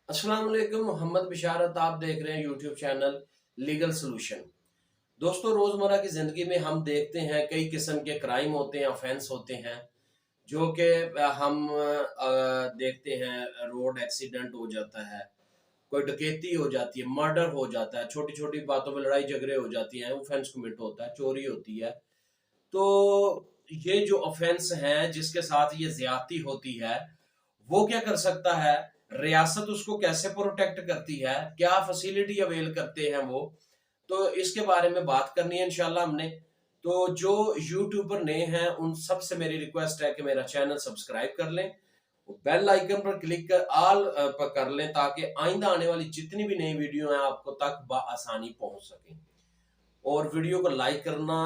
अस्सलाम वालेकुम। मोहम्मद बिशारत आप देख रहे हैं यूट्यूब चैनल लीगल सोल्यूशन। दोस्तों, रोज़मर्रा की ज़िंदगी में हम देखते हैं कई किस्म के क्राइम होते हैं, ऑफेंस होते हैं जो कि हम देखते हैं। रोड एक्सीडेंट हो जाता है, कोई डकैती हो जाती है, मर्डर हो जाता है, छोटी छोटी बातों में लड़ाई झगड़े हो जाती हैं, ऑफेंस कमिट होता है, चोरी होती है। तो ये जो ऑफेंस हैं जिसके साथ ये ज्यादती होती है, वो क्या कर सकता है? रियासत उसको कैसे प्रोटेक्ट करती है? क्या फैसिलिटी अवेल करते हैं वो? तो इसके बारे में बात करनी है इंशाल्लाह हमने। तो जो यूट्यूबर नए हैं उन सबसे मेरी रिक्वेस्ट है कि मेरा चैनल सब्सक्राइब कर लें, बेल आइकन पर क्लिक कर ऑल पर कर लें ताकि आइंदा आने वाली जितनी भी नई वीडियो हैं आपको तक आसानी पहुंच सके। और वीडियो को लाइक करना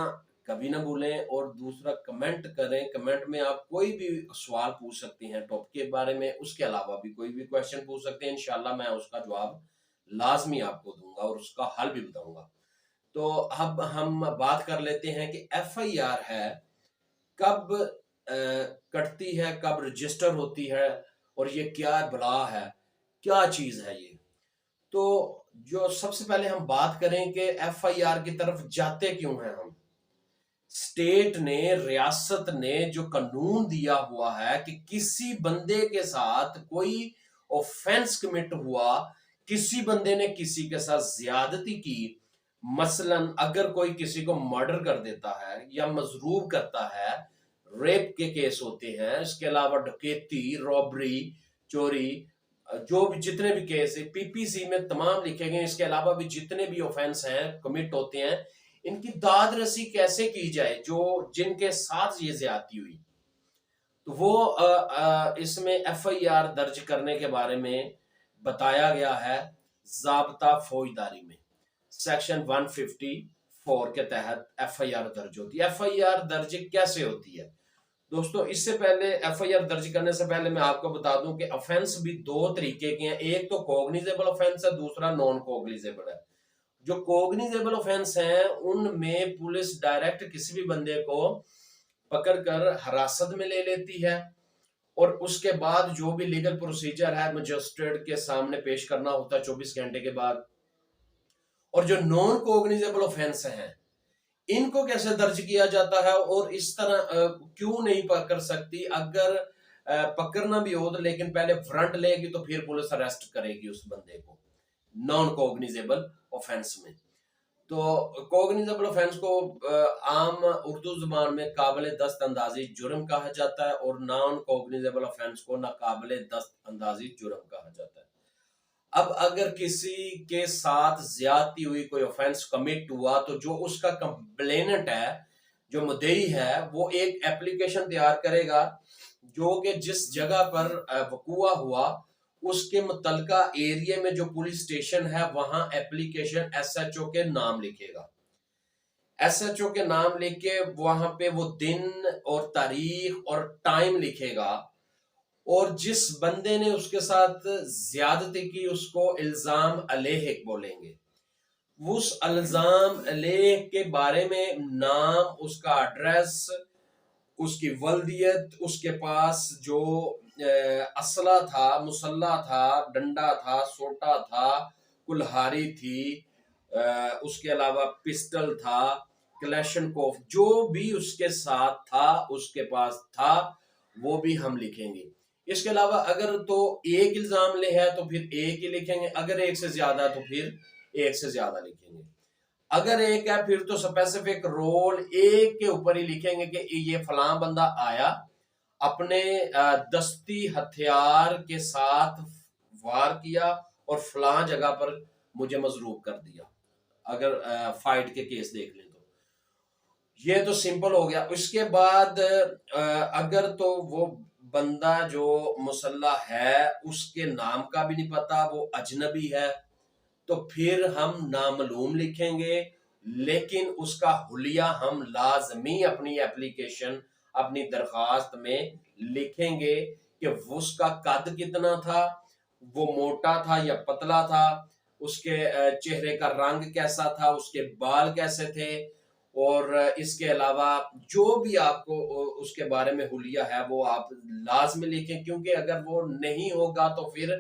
कभी ना भूलें, और दूसरा कमेंट करें। कमेंट में आप कोई भी सवाल पूछ सकते हैं टॉपिक के बारे में, उसके अलावा भी कोई भी क्वेश्चन पूछ सकते हैं। इंशाल्लाह मैं उसका जवाब लाजमी आपको दूंगा और उसका हल भी बताऊंगा। तो अब हम बात कर लेते हैं कि एफआईआर है कब कटती है, कब रजिस्टर होती है, और ये क्या बला है, क्या चीज है ये। तो जो सबसे पहले हम बात करें कि एफआईआर की तरफ जाते क्यों हैं हम। स्टेट ने, रियासत ने जो कानून दिया हुआ है कि किसी बंदे के साथ कोई ऑफेंस कमिट हुआ, किसी बंदे ने किसी के साथ ज्यादती की, मसलन अगर कोई किसी को मर्डर कर देता है या मजरूब करता है, रेप के केस होते हैं, इसके अलावा डकैती, रॉबरी, चोरी, जो भी जितने भी केस है पीपीसी में तमाम लिखे गए। इसके अलावा भी जितने भी ऑफेंस हैं कमिट होते हैं, इनकी दाद रसी कैसे की जाए जो जिनके साथ ये ज्यादती हुई। तो वो इसमें एफआईआर दर्ज करने के बारे में बताया गया है ज़ाब्ता फौजदारी में। सेक्शन 154 के तहत एफआईआर दर्ज होती है। एफआईआर दर्ज कैसे होती है दोस्तों? इससे पहले एफआईआर दर्ज करने से पहले मैं आपको बता दूं कि ऑफेंस भी दो तरीके के हैं। एक तो कॉग्निजेबल ऑफेंस है, दूसरा नॉन कॉग्निजेबल है। जो कॉग्निजेबल ऑफेंस हैं उनमें पुलिस डायरेक्ट किसी भी बंदे को पकड़कर हिरासत में ले लेती है, और उसके बाद जो भी लीगल प्रोसीजर है मजिस्ट्रेट के सामने पेश करना होता है 24 घंटे के बाद। और जो नॉन कॉग्निजेबल ऑफेंस हैं इनको कैसे दर्ज किया जाता है, और इस तरह क्यों नहीं पकड़ सकती? अगर पकड़ना भी हो तो लेकिन पहले फ्रंट लेगी तो फिर पुलिस अरेस्ट करेगी उस बंदे को नॉन कॉग्निजेबल ऑफेंस में। तो कॉग्निजेबल ऑफेंस को आम उर्दू जुबान में काबिल दस्त अंदाजी जुर्म कहा जाता है, और नॉन कॉग्निजेबल ऑफेंस को नाकाबिल दस्त अंदाजी जुर्म कहा जाता है। अब अगर किसी के साथ ज्यादती हुई, कोई ऑफेंस कमिट हुआ, तो जो उसका कंप्लेनेंट है, जो मुद्दई है, वो एक एप्लीकेशन तैयार करेगा जो कि जिस जगह पर वकूआ हुआ उसके मुतलका एरिया में जो पुलिस स्टेशन है वहां एप्लीकेशन एसएचओ के नाम लिखेगा। एसएचओ के नाम लिख के वहां पे वो दिन और तारीख और टाइम लिखेगा, और जिस बंदे ने उसके साथ ज्यादती की उसको इल्जाम अलैह बोलेंगे। उस इल्जाम अलैह के बारे में नाम, उसका एड्रेस, उसकी वल्दियत, उसके पास जो असला था, मुसल्ला था, डंडा था, सोटा था, कुल्हाड़ी थी, उसके अलावा पिस्टल था, क्लैशनकोफ, जो भी उसके साथ था, उसके पास था, वो भी हम लिखेंगे। इसके अलावा अगर तो एक इल्जाम ले है तो फिर एक ही लिखेंगे, अगर एक से ज्यादा तो फिर एक से ज्यादा लिखेंगे। अगर एक है फिर तो स्पेसिफिक रोल एक के ऊपर ही लिखेंगे कि ये फलां बंदा आया, अपने दस्ती हथियार के साथ वार किया और फलां जगह पर मुझे मजरूब कर दिया। अगर फाइट के केस देख लें तो ये तो सिंपल हो गया। उसके बाद अगर तो वो बंदा जो मुसल्ला है उसके नाम का भी नहीं पता, वो अजनबी है, तो फिर हम नामालूम लिखेंगे, लेकिन उसका हुलिया हम लाजमी अपनी एप्लीकेशन, अपनी दरखास्त में लिखेंगे कि उसका कद कितना था, वो मोटा था या पतला था, उसके चेहरे का रंग कैसा था, उसके बाल कैसे थे, और इसके अलावा जो भी आपको उसके बारे में हुलिया है वो आप लाजमी लिखें, क्योंकि अगर वो नहीं होगा तो फिर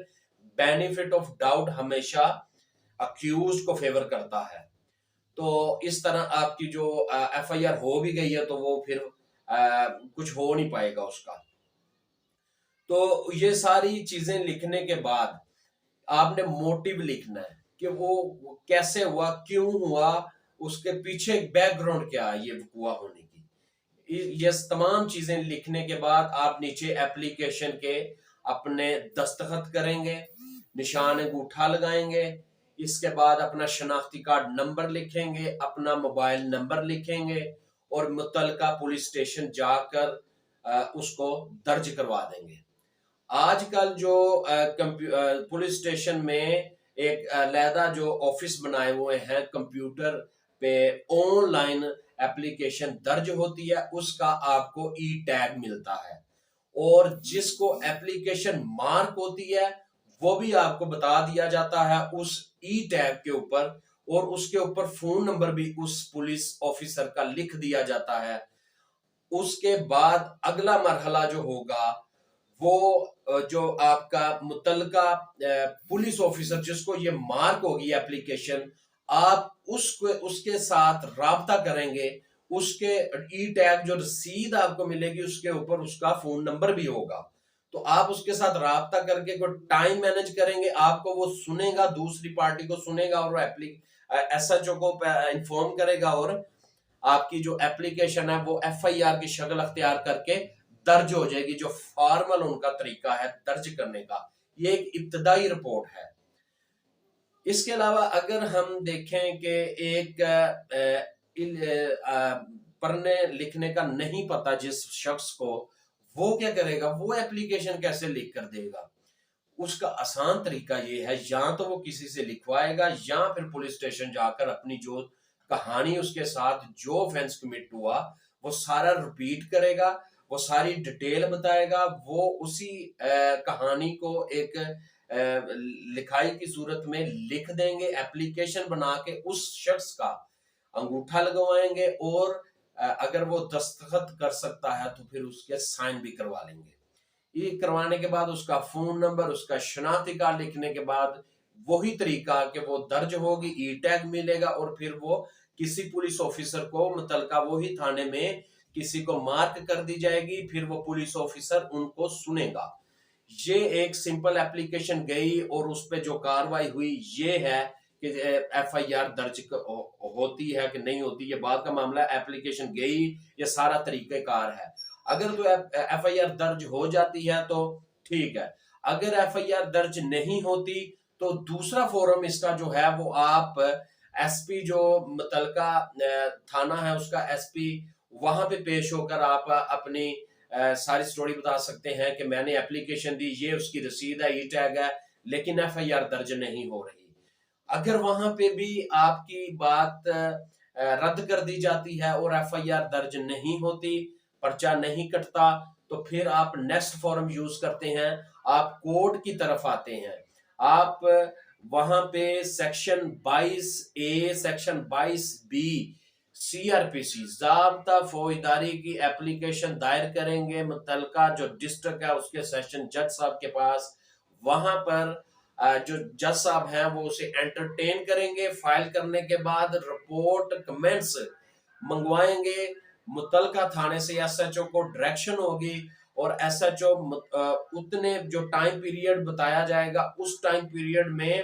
बेनिफिट ऑफ डाउट हमेशा अक्यूज को फेवर करता है। तो इस तरह आपकी जो एफआईआर हो भी गई है तो वो फिर कुछ हो नहीं पाएगा उसका। तो ये सारी चीजें लिखने के बाद आपने मोटिव लिखना है कि वो कैसे हुआ, क्यों हुआ, उसके पीछे बैकग्राउंड क्या है ये हुआ होने की। ये तमाम चीजें लिखने के बाद आप नीचे एप्लीकेशन के अपने दस्तखत करेंगे, निशान अंगूठा लगाएंगे। इसके बाद अपना शनाख्ती कार्ड नंबर लिखेंगे, अपना मोबाइल नंबर लिखेंगे और मुतलका पुलिस स्टेशन जाकर उसको दर्ज करवा देंगे। आजकल जो पुलिस स्टेशन में एक अलहदा जो ऑफिस बनाए हुए हैं, कंप्यूटर पे ऑनलाइन एप्लीकेशन दर्ज होती है, उसका आपको ई टैग मिलता है और जिसको एप्लीकेशन मार्क होती है वो भी आपको बता दिया जाता है उस ई टैग के ऊपर, और उसके ऊपर फोन नंबर भी उस पुलिस ऑफिसर का लिख दिया जाता है। उसके बाद अगला मरहला जो होगा वो जो आपका मुतलका पुलिस ऑफिसर जिसको ये मार्क होगी एप्लीकेशन, आप उसके साथ राब्ता करेंगे। उसके ई टैग जो रसीद आपको मिलेगी उसके ऊपर उसका फोन नंबर भी होगा, तो आप उसके साथ राब्ता करके कोई टाइम मैनेज करेंगे, आपको वो सुनेगा, दूसरी पार्टी को सुनेगा और एसएचओ को इन्फॉर्म करेगा और आपकी जो एप्लीकेशन है वो एफआईआर की शक्ल अख्तियार करके दर्ज हो जाएगी। जो फॉर्मल उनका तरीका है दर्ज करने का, ये एक इब्तदाई रिपोर्ट है। इसके अलावा अगर हम देखें कि एक पढ़ने लिखने का नहीं पता जिस शख्स को, वो क्या करेगा, वो एप्लीकेशन कैसे लिख कर देगा? उसका आसान तरीका ये है, या तो वो किसी से लिखवाएगा या फिर पुलिस स्टेशन जाकर अपनी जो कहानी उसके साथ जो ऑफेंस कमिट हुआ वो सारा रिपीट करेगा, वो सारी डिटेल बताएगा, वो उसी कहानी को एक लिखाई की सूरत में लिख देंगे, एप्लीकेशन बना के उस शख्स का अंगूठा लगवाएंगे और अगर वो दस्तखत कर सकता है तो फिर उसके साइन भी करवा लेंगे। ये करवाने के बाद उसका फोन नंबर, उसका शनाख्ती कार्ड लिखने के बाद वही तरीका कि वो दर्ज होगी, ई टैग मिलेगा और फिर वो किसी पुलिस ऑफिसर को मुतलका वही थाने में किसी को मार्क कर दी जाएगी, फिर वो पुलिस ऑफिसर उनको सुनेगा। ये एक सिंपल एप्लीकेशन गई और उस पे जो कार्रवाई हुई ये है कि एफआईआर दर्ज होती है कि नहीं होती, ये बात का मामला। एप्लीकेशन गई, ये सारा तरीकेकार है। अगर तो एफआईआर दर्ज हो जाती है तो ठीक है, अगर एफआईआर दर्ज नहीं होती तो दूसरा फोरम इसका जो है वो आप एसपी जो मुतलका थाना है उसका एसपी, वहां पे पेश होकर आप अपनी सारी स्टोरी बता सकते हैं कि मैंने एप्लीकेशन दी, ये उसकी रसीद है, ई टैग है, लेकिन एफआईआर दर्ज नहीं हो रही। अगर वहां पे भी आपकी बात रद्द कर दी जाती है और एफआईआर दर्ज नहीं होती, पर्चा नहीं कटता, तो फिर आप नेक्स्ट फॉर्म यूज करते हैं, आप कोर्ट की तरफ आते हैं। आप वहां पे section 22A, section 22B CrPC ज़ाब्ता फौजदारी की एप्लीकेशन दायर करेंगे मुतलका जो डिस्ट्रिक्ट है उसके सेशन जज साहब के पास। वहां पर जो जज साहब हैं वो उसे एंटरटेन करेंगे। फाइल करने के बाद रिपोर्ट कमेंट्स मंगवाएंगे मुतलका थाने से, एसएचओ को डायरेक्शन होगी और एसएचओ उतने जो टाइम पीरियड बताया जाएगा उस टाइम पीरियड में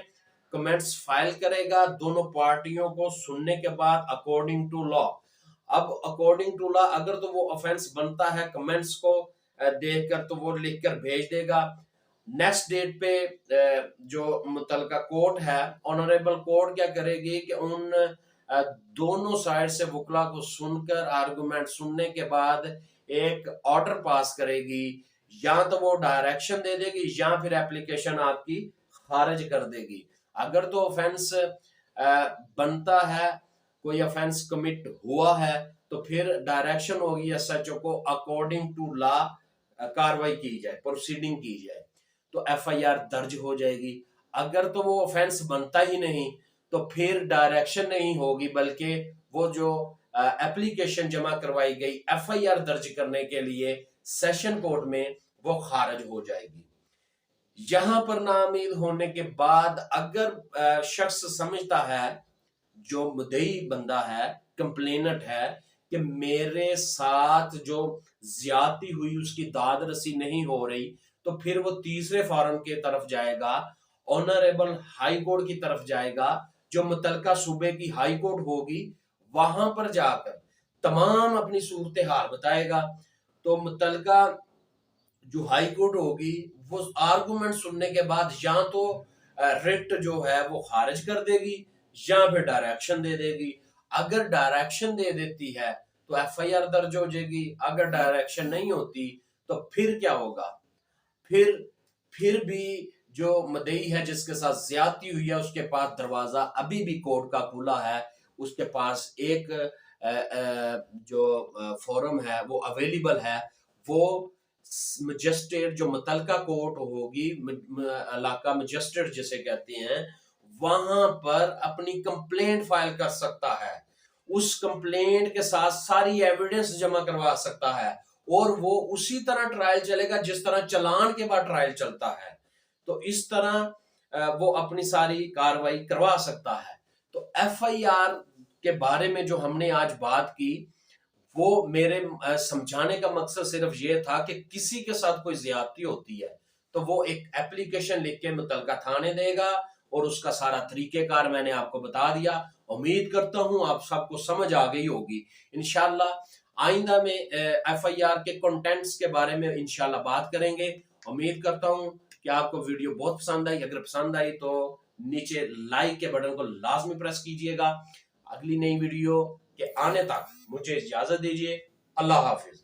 कमेंट्स फाइल करेगा दोनों पार्टियों को सुनने के बाद अकॉर्डिंग टू लॉ। अब अकॉर्डिंग टू लॉ अगर तो वो ऑफेंस बनता है कमेंट्स को देखकर तो वो लिखकर भेज देगा। नेक्स्ट डेट पे जो मुतलका कोर्ट है, ऑनरेबल कोर्ट क्या करेगी कि उन दोनों साइड से वकला को सुनकर आर्गुमेंट सुनने के बाद एक ऑर्डर पास करेगी, या तो वो डायरेक्शन दे देगी या फिर एप्लीकेशन आपकी खारिज कर देगी। अगर तो ऑफेंस बनता है, कोई ऑफेंस कमिट हुआ है, तो फिर डायरेक्शन होगी एसएचओ को अकॉर्डिंग टू लॉ कार्रवाई की जाए, प्रोसीडिंग की जाए, तो एफआईआर दर्ज हो जाएगी। अगर तो वो ऑफेंस बनता ही नहीं तो फिर डायरेक्शन नहीं होगी, बल्कि वो जो एप्लीकेशन जमा करवाई गई एफआईआर दर्ज करने के लिए सेशन कोर्ट में वो खारिज हो जाएगी। यहां पर नाउमीद होने के बाद अगर शख्स समझता है, जो मुद्दई बंदा है, कंप्लेनेंट है, कि मेरे साथ जो ज्यादती हुई उसकी दाद रसी नहीं हो रही, तो फिर वो तीसरे फॉरम के तरफ जाएगा, ऑनरेबल हाई कोर्ट की तरफ जाएगा, जो मुतलका सूबे की हाई कोर्ट होगी, वहां पर जाकर तमाम अपनी सूरत हाल बताएगा। तो मुतलका जो हाई कोर्ट होगी वो आर्गुमेंट सुनने के बाद या तो रिट जो है वो खारिज कर देगी या फिर डायरेक्शन दे देगी। अगर डायरेक्शन दे देती है तो एफआईआर दर्ज हो जाएगी, अगर डायरेक्शन नहीं होती तो फिर क्या होगा? फिर फिर भी जो मदई है जिसके साथ ज्यादती हुई है उसके पास दरवाजा अभी भी कोर्ट का खुला है, उसके पास एक जो फोरम है वो अवेलेबल है। वो मजिस्ट्रेट जो मुतलका कोर्ट होगी, इलाका मजिस्ट्रेट जिसे कहते हैं, वहां पर अपनी कंप्लेंट फाइल कर सकता है, उस कंप्लेंट के साथ सारी एविडेंस जमा करवा सकता है, और वो उसी तरह ट्रायल चलेगा जिस तरह चालान के बाद ट्रायल चलता है। तो इस तरह वो अपनी सारी कार्रवाई करवा सकता है। तो एफआईआर के बारे में जो हमने आज बात की, वो मेरे समझाने का मकसद सिर्फ ये था कि किसी के साथ कोई ज्यादती होती है तो वो एक एप्लीकेशन लिख के मुतलका थाने देगा, और उसका सारा तरीकेकार मैंने आपको बता दिया। उम्मीद करता हूं आप सबको समझ आ गई होगी। इंशाल्लाह आइंदा में एफआईआर के कंटेंट्स के बारे में इंशाल्लाह बात करेंगे। उम्मीद करता हूं कि आपको वीडियो बहुत पसंद आई। अगर पसंद आई तो नीचे लाइक के बटन को लाजमी प्रेस कीजिएगा। अगली नई वीडियो के आने तक मुझे इजाजत दीजिए। अल्लाह हाफिज।